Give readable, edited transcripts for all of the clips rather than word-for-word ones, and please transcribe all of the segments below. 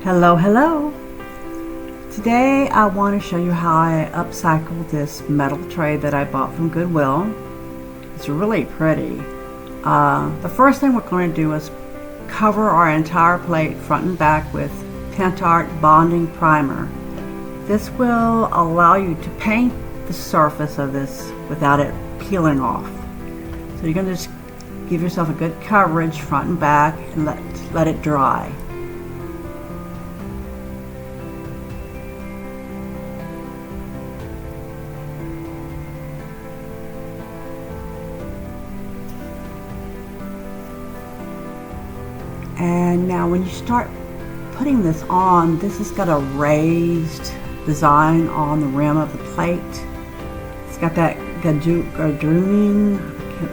Hello, hello. Today I want to show you how I upcycled this metal tray that I bought from Goodwill. It's really pretty. The first thing we're going to do is cover our entire plate front and back with Pentart bonding primer. This will allow you to paint the surface of this without it peeling off. So you're going to just give yourself a good coverage front and back and let it dry. And now when you start putting this on, this has got a raised design on the rim of the plate. It's got that gadrooning,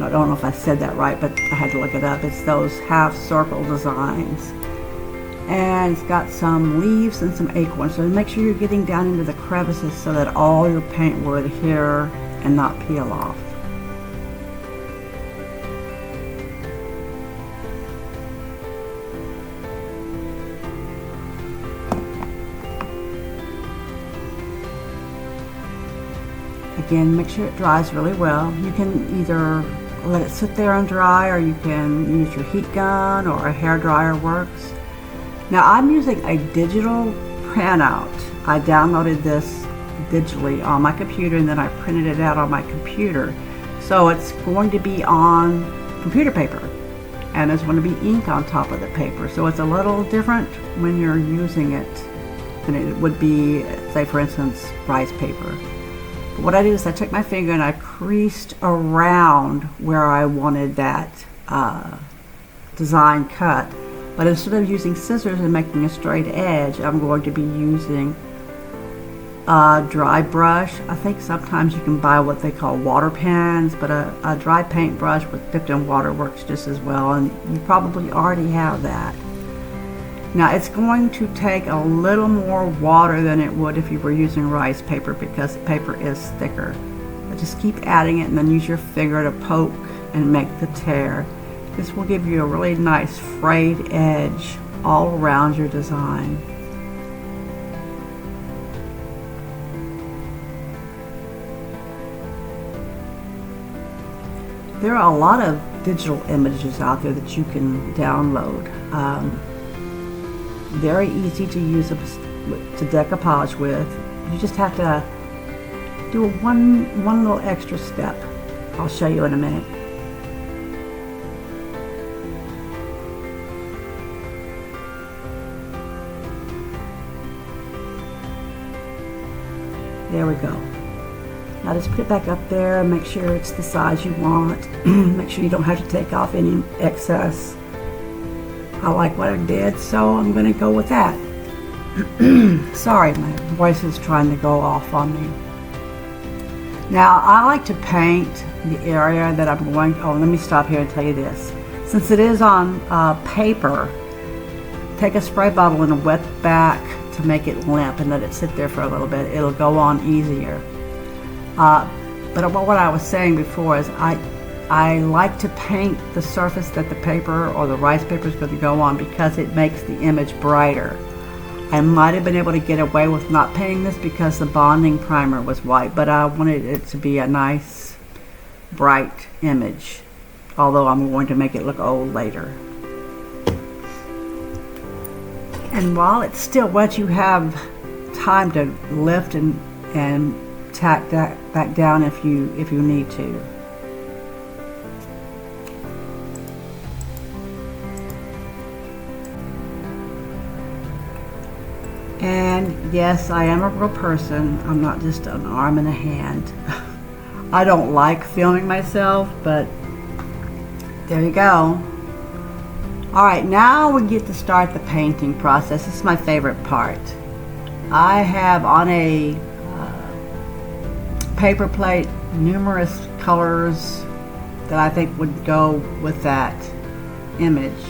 I don't know if I said that right, but I had to look it up. It's those half circle designs. And it's got some leaves and some acorns. So make sure you're getting down into the crevices so that all your paint will adhere and not peel off. Again, make sure it dries really well. You can either let it sit there and dry, or you can use your heat gun, or a hair dryer works. Now I'm using a digital printout. I downloaded this digitally on my computer and then I printed it out on my computer. So it's going to be on computer paper and there's going to be ink on top of the paper. So it's a little different when you're using it than it would be, say for instance, rice paper. What I did is I took my finger and I creased around where I wanted that design cut. But instead of using scissors and making a straight edge, I'm going to be using a dry brush. I think sometimes you can buy what they call water pens, but a dry paint brush with dipped in water works just as well, and you probably already have that. Now it's going to take a little more water than it would if you were using rice paper because the paper is thicker. But just keep adding it and then use your finger to poke and make the tear. This will give you a really nice frayed edge all around your design. There are a lot of digital images out there that you can download. Very easy to use to decoupage with. You just have to do one little extra step. I'll show you in a minute. There we go. Now just put it back up there and make sure it's the size you want. Make sure you don't have to take off any excess. I like what I did, so I'm going to go with that. Sorry, my voice is trying to go off on me. Now, I like to paint the area that I'm going to... Oh, let me stop here and tell you this. Since it is on paper, take a spray bottle and a wet back to make it limp and let it sit there for a little bit. It'll go on easier. But what I was saying before is I like to paint the surface that the paper or the rice paper is going to go on because it makes the image brighter. I might have been able to get away with not painting this because the bonding primer was white, but I wanted it to be a nice bright image, although I'm going to make it look old later. And while it's still wet, you have time to lift and tack that back down if you need to. And yes, I am a real person. I'm not just an arm and a hand. I don't like filming myself, but there you go. Alright, now we get to start the painting process. This is my favorite part. I have on a paper plate numerous colors that I think would go with that image.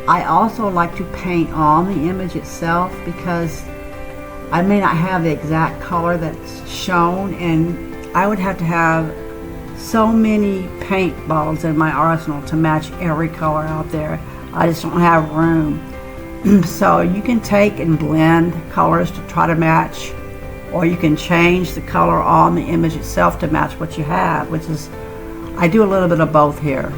I also like to paint on the image itself because I may not have the exact color that's shown, and I would have to have so many paint bottles in my arsenal to match every color out there. I just don't have room. So you can take and blend colors to try to match, or you can change the color on the image itself to match what you have, which is, I do a little bit of both here.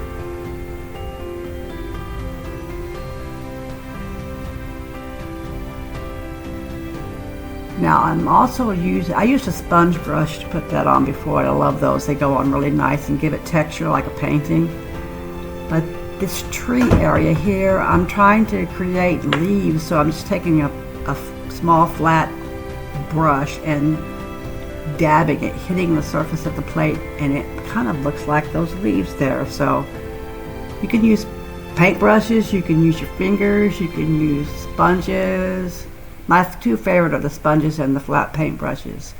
Now I'm also I used a sponge brush to put that on before. I love those. They go on really nice and give it texture like a painting. But this tree area here, I'm trying to create leaves, so I'm just taking a small flat brush and dabbing it, hitting the surface of the plate, and it kind of looks like those leaves there. So you can use paint brushes, you can use your fingers, you can use sponges. My two favorite are the sponges and the flat paint brushes.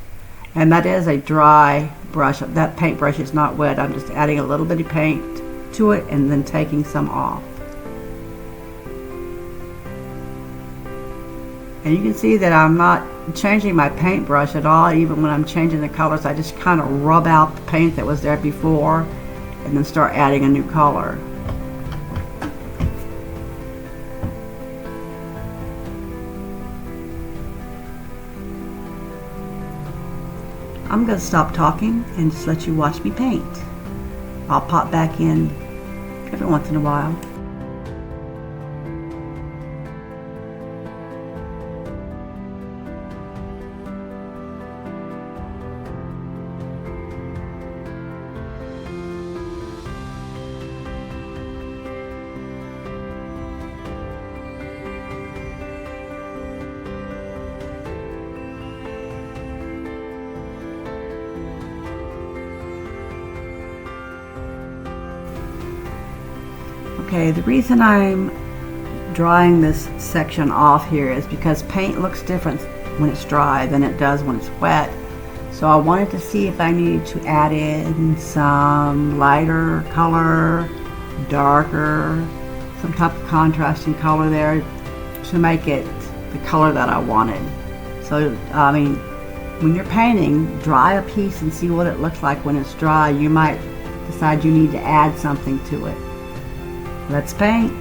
And that is a dry brush. That paint brush is not wet. I'm just adding a little bit of paint to it and then taking some off. And you can see that I'm not changing my paintbrush at all. Even when I'm changing the colors, I just kind of rub out the paint that was there before and then start adding a new color. I'm going to stop talking and just let you watch me paint. I'll pop back in every once in a while. Okay, the reason I'm drying this section off here is because paint looks different when it's dry than it does when it's wet. So I wanted to see if I needed to add in some lighter color, darker, some type of contrasting color there to make it the color that I wanted. So, I mean, when you're painting, dry a piece and see what it looks like when it's dry. You might decide you need to add something to it. Let's paint.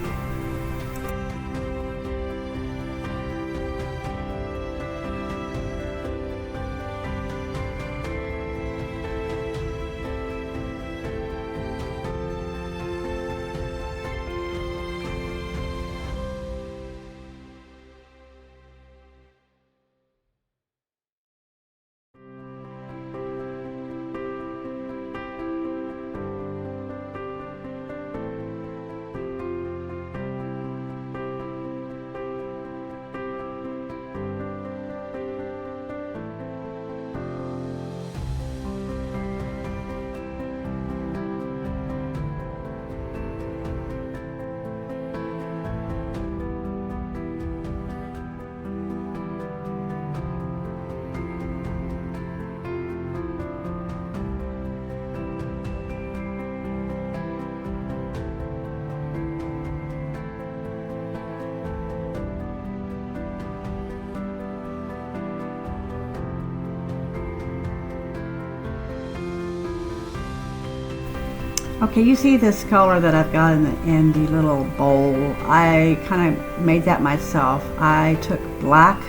Okay, you see this color that I've got in the little bowl. I kind of made that myself. I took black,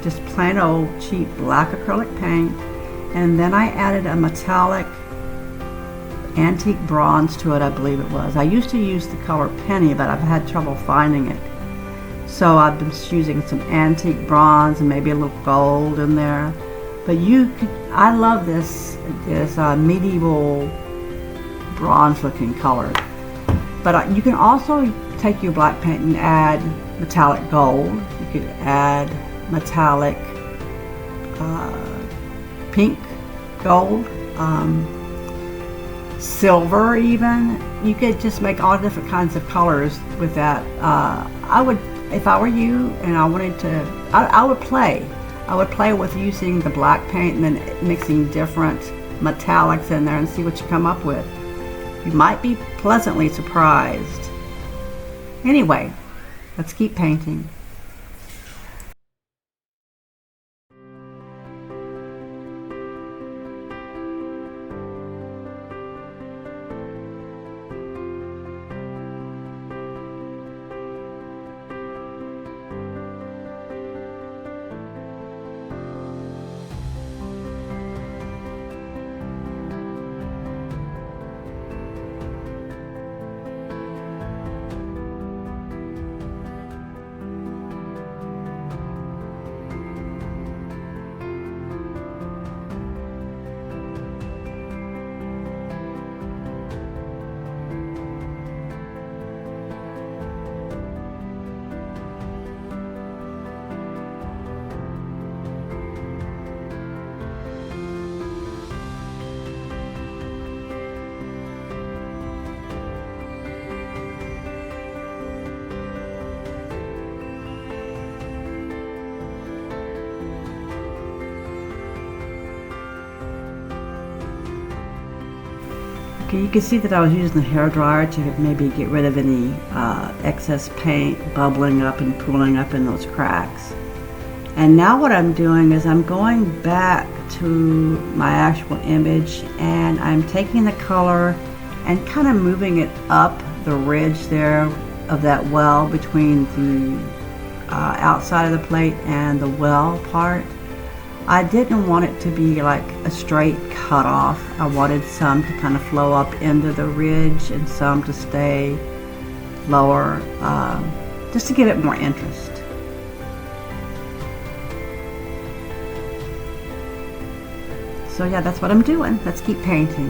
just plain old cheap black acrylic paint, and then I added a metallic antique bronze to it, I believe it was. I used to use the color penny, but I've had trouble finding it. So I've been using some antique bronze and maybe a little gold in there. But I love this medieval bronze looking color. But you can also take your black paint and add metallic gold. You could add metallic pink gold, silver even. You could just make all different kinds of colors with that. I would, if I were you and I wanted to, I would play. I would play with using the black paint and then mixing different metallics in there and see what you come up with. You might be pleasantly surprised. Anyway, let's keep painting. Okay, you can see that I was using the hairdryer to maybe get rid of any excess paint bubbling up and pooling up in those cracks. And now what I'm doing is I'm going back to my actual image and I'm taking the color and kind of moving it up the ridge there of that well between the outside of the plate and the well part. I didn't want it to be like a straight cut off. I wanted some to kind of flow up into the ridge and some to stay lower, just to give it more interest. So yeah, that's what I'm doing. Let's keep painting.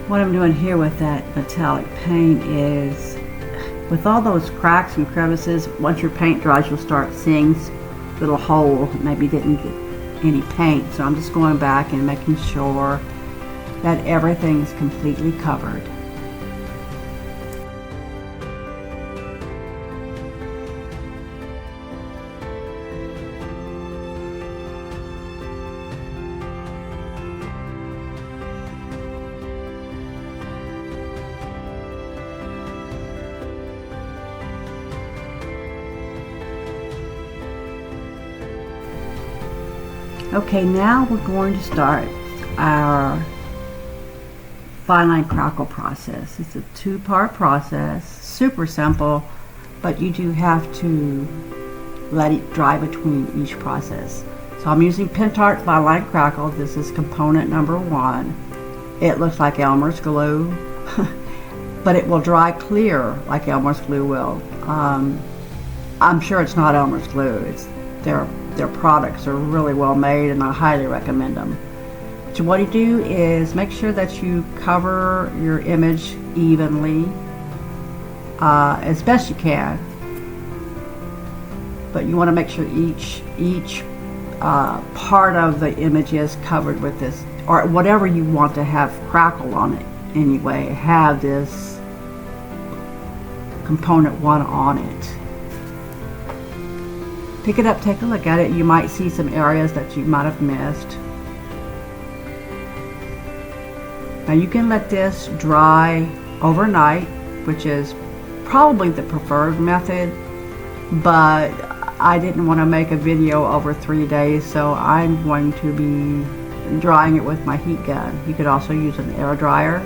What I'm doing here with that metallic paint is, with all those cracks and crevices, once your paint dries, you'll start seeing little holes that maybe didn't get any paint. So I'm just going back and making sure that everything's completely covered. Okay, now we're going to start our fine line crackle process. It's a two-part process, super simple, but you do have to let it dry between each process. So I'm using Pentart fine line crackle. This is component number 1. It looks like Elmer's glue, but it will dry clear like Elmer's glue will. I'm sure it's not Elmer's glue. It's their products are really well made and I highly recommend them. So what you do is make sure that you cover your image evenly as best you can, but you want to make sure each part of the image is covered with this, or whatever you want to have crackle on it anyway, have this component 1 on it. Pick it up, take a look at it. You might see some areas that you might have missed. Now you can let this dry overnight, which is probably the preferred method, but I didn't want to make a video over 3 days, so I'm going to be drying it with my heat gun. You could also use an air dryer,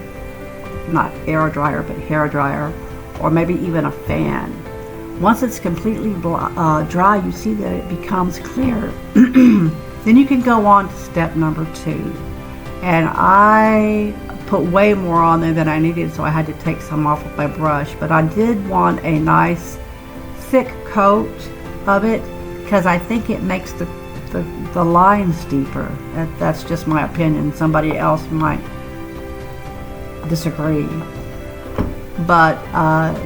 not air dryer, but hair dryer, or maybe even a fan. Once it's completely dry, you see that it becomes clear. Then you can go on to step number 2. And I put way more on there than I needed, so I had to take some off with my brush. But I did want a nice thick coat of it because I think it makes the lines deeper. That's just my opinion. Somebody else might disagree. But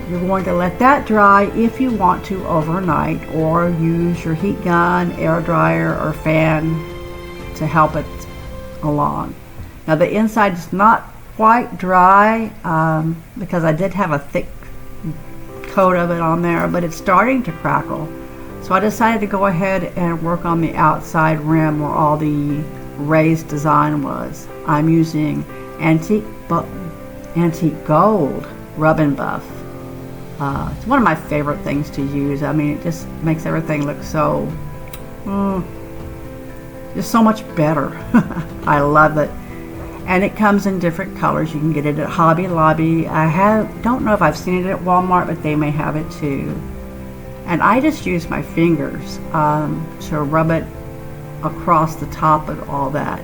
you're going to let that dry if you want to overnight, or use your heat gun, air dryer, or fan to help it along. Now the inside is not quite dry because I did have a thick coat of it on there, but it's starting to crackle. So I decided to go ahead and work on the outside rim where all the raised design was. I'm using antique gold rub and buff. It's one of my favorite things to use. I mean, it just makes everything look so, just so much better. I love it. And it comes in different colors. You can get it at Hobby Lobby. Don't know if I've seen it at Walmart, but they may have it too. And I just use my fingers to rub it across the top of all that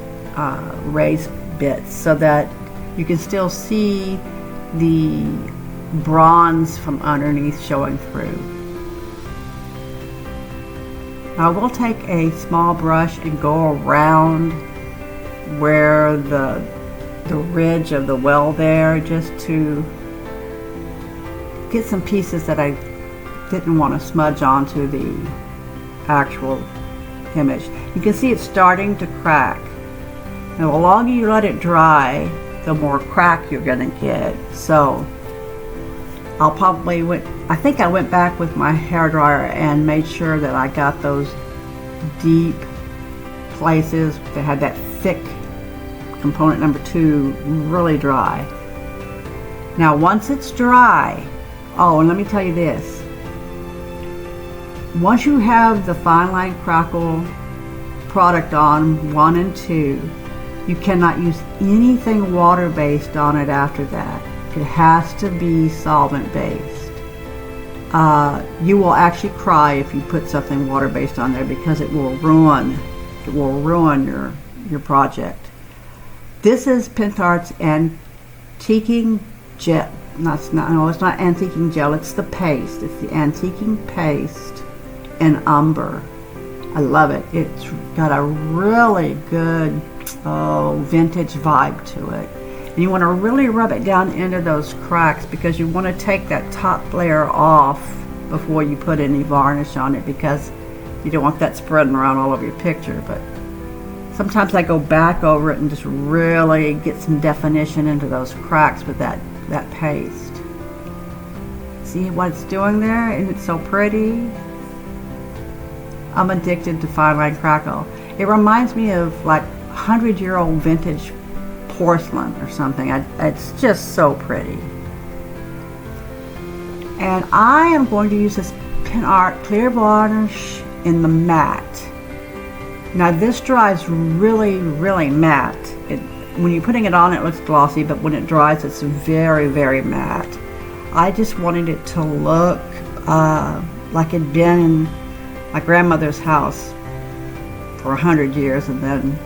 raised bits so that you can still see the bronze from underneath showing through. Now we'll take a small brush and go around where the ridge of the well there, just to get some pieces that I didn't want to smudge onto the actual image. You can see it's starting to crack. Now the longer you let it dry, the more crack you're going to get. So I think I went back with my hairdryer and made sure that I got those deep places that had that thick component number 2 really dry. Now once it's dry, oh, and let me tell you this. Once you have the Fine Line Crackle product on 1 and 2, you cannot use anything water-based on it after that. It has to be solvent-based. You will actually cry if you put something water-based on there because it will ruin your project. This is Pintart's antiquing gel. It's not antiquing gel. It's the paste. It's the antiquing paste in umber. I love it. It's got a really good vintage vibe to it. And you want to really rub it down into those cracks because you want to take that top layer off before you put any varnish on it, because you don't want that spreading around all over your picture. But sometimes I go back over it and just really get some definition into those cracks with that paste. See what it's doing there? And it's so pretty. I'm addicted to Fine Line Crackle. It reminds me of like 100-year-old vintage porcelain or something. It's just so pretty. And I am going to use this Pinart clear varnish in the matte. Now this dries really, really matte. When you're putting it on, it looks glossy, but when it dries, it's very, very matte. I just wanted it to look like it'd been in my grandmother's house for 100 years, and then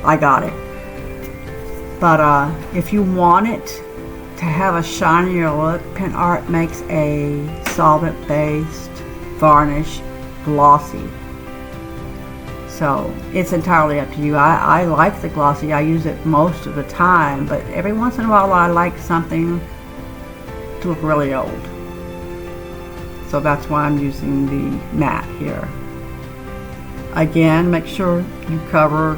I got it. But if you want it to have a shinier look, Pinart makes a solvent-based varnish glossy. So it's entirely up to you. I like the glossy. I use it most of the time, but every once in a while I like something to look really old. So that's why I'm using the matte here. Again, make sure you cover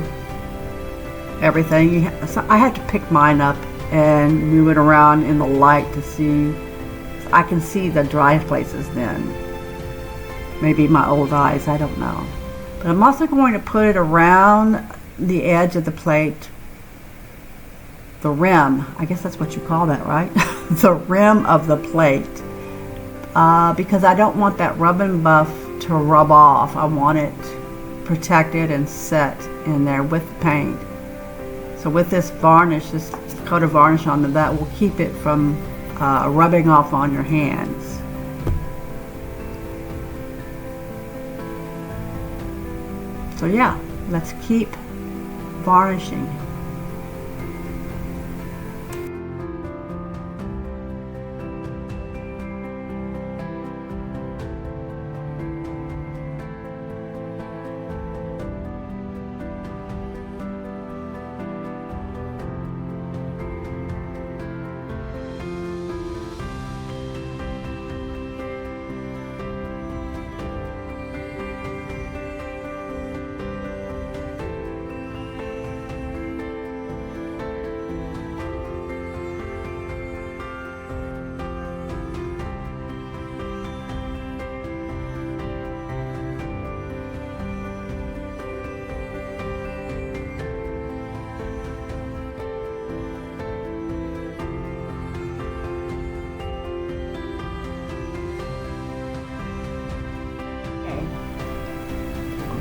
everything. So I had to pick mine up and move it around in the light to see. I can see the dry places then. Maybe my old eyes, I don't know. But I'm also going to put it around the edge of the plate, the rim. I guess that's what you call that, right? The rim of the plate. Because I don't want that rub and buff to rub off. I want it protected and set in there with the paint. So with this varnish, this coat of varnish on that will keep it from rubbing off on your hands. So yeah, let's keep varnishing.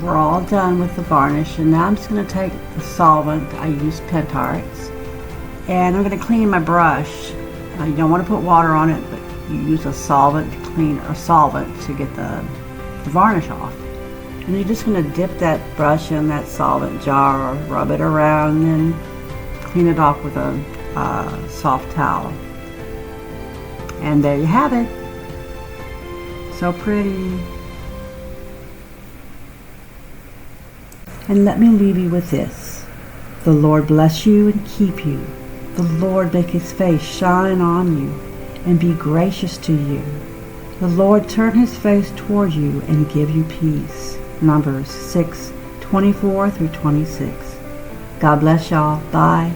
we're all done with the varnish, and now I'm just going to take the solvent. I use Pentarts, and I'm going to clean my brush. You don't want to put water on it, but you use a solvent to clean, or solvent to get the varnish off. And you're just going to dip that brush in that solvent jar, or rub it around, and then clean it off with a soft towel. And there you have it. So pretty. And let me leave you with this. The Lord bless you and keep you. The Lord make his face shine on you and be gracious to you. The Lord turn his face toward you and give you peace. Numbers 6:24 through 26. God bless y'all. Bye.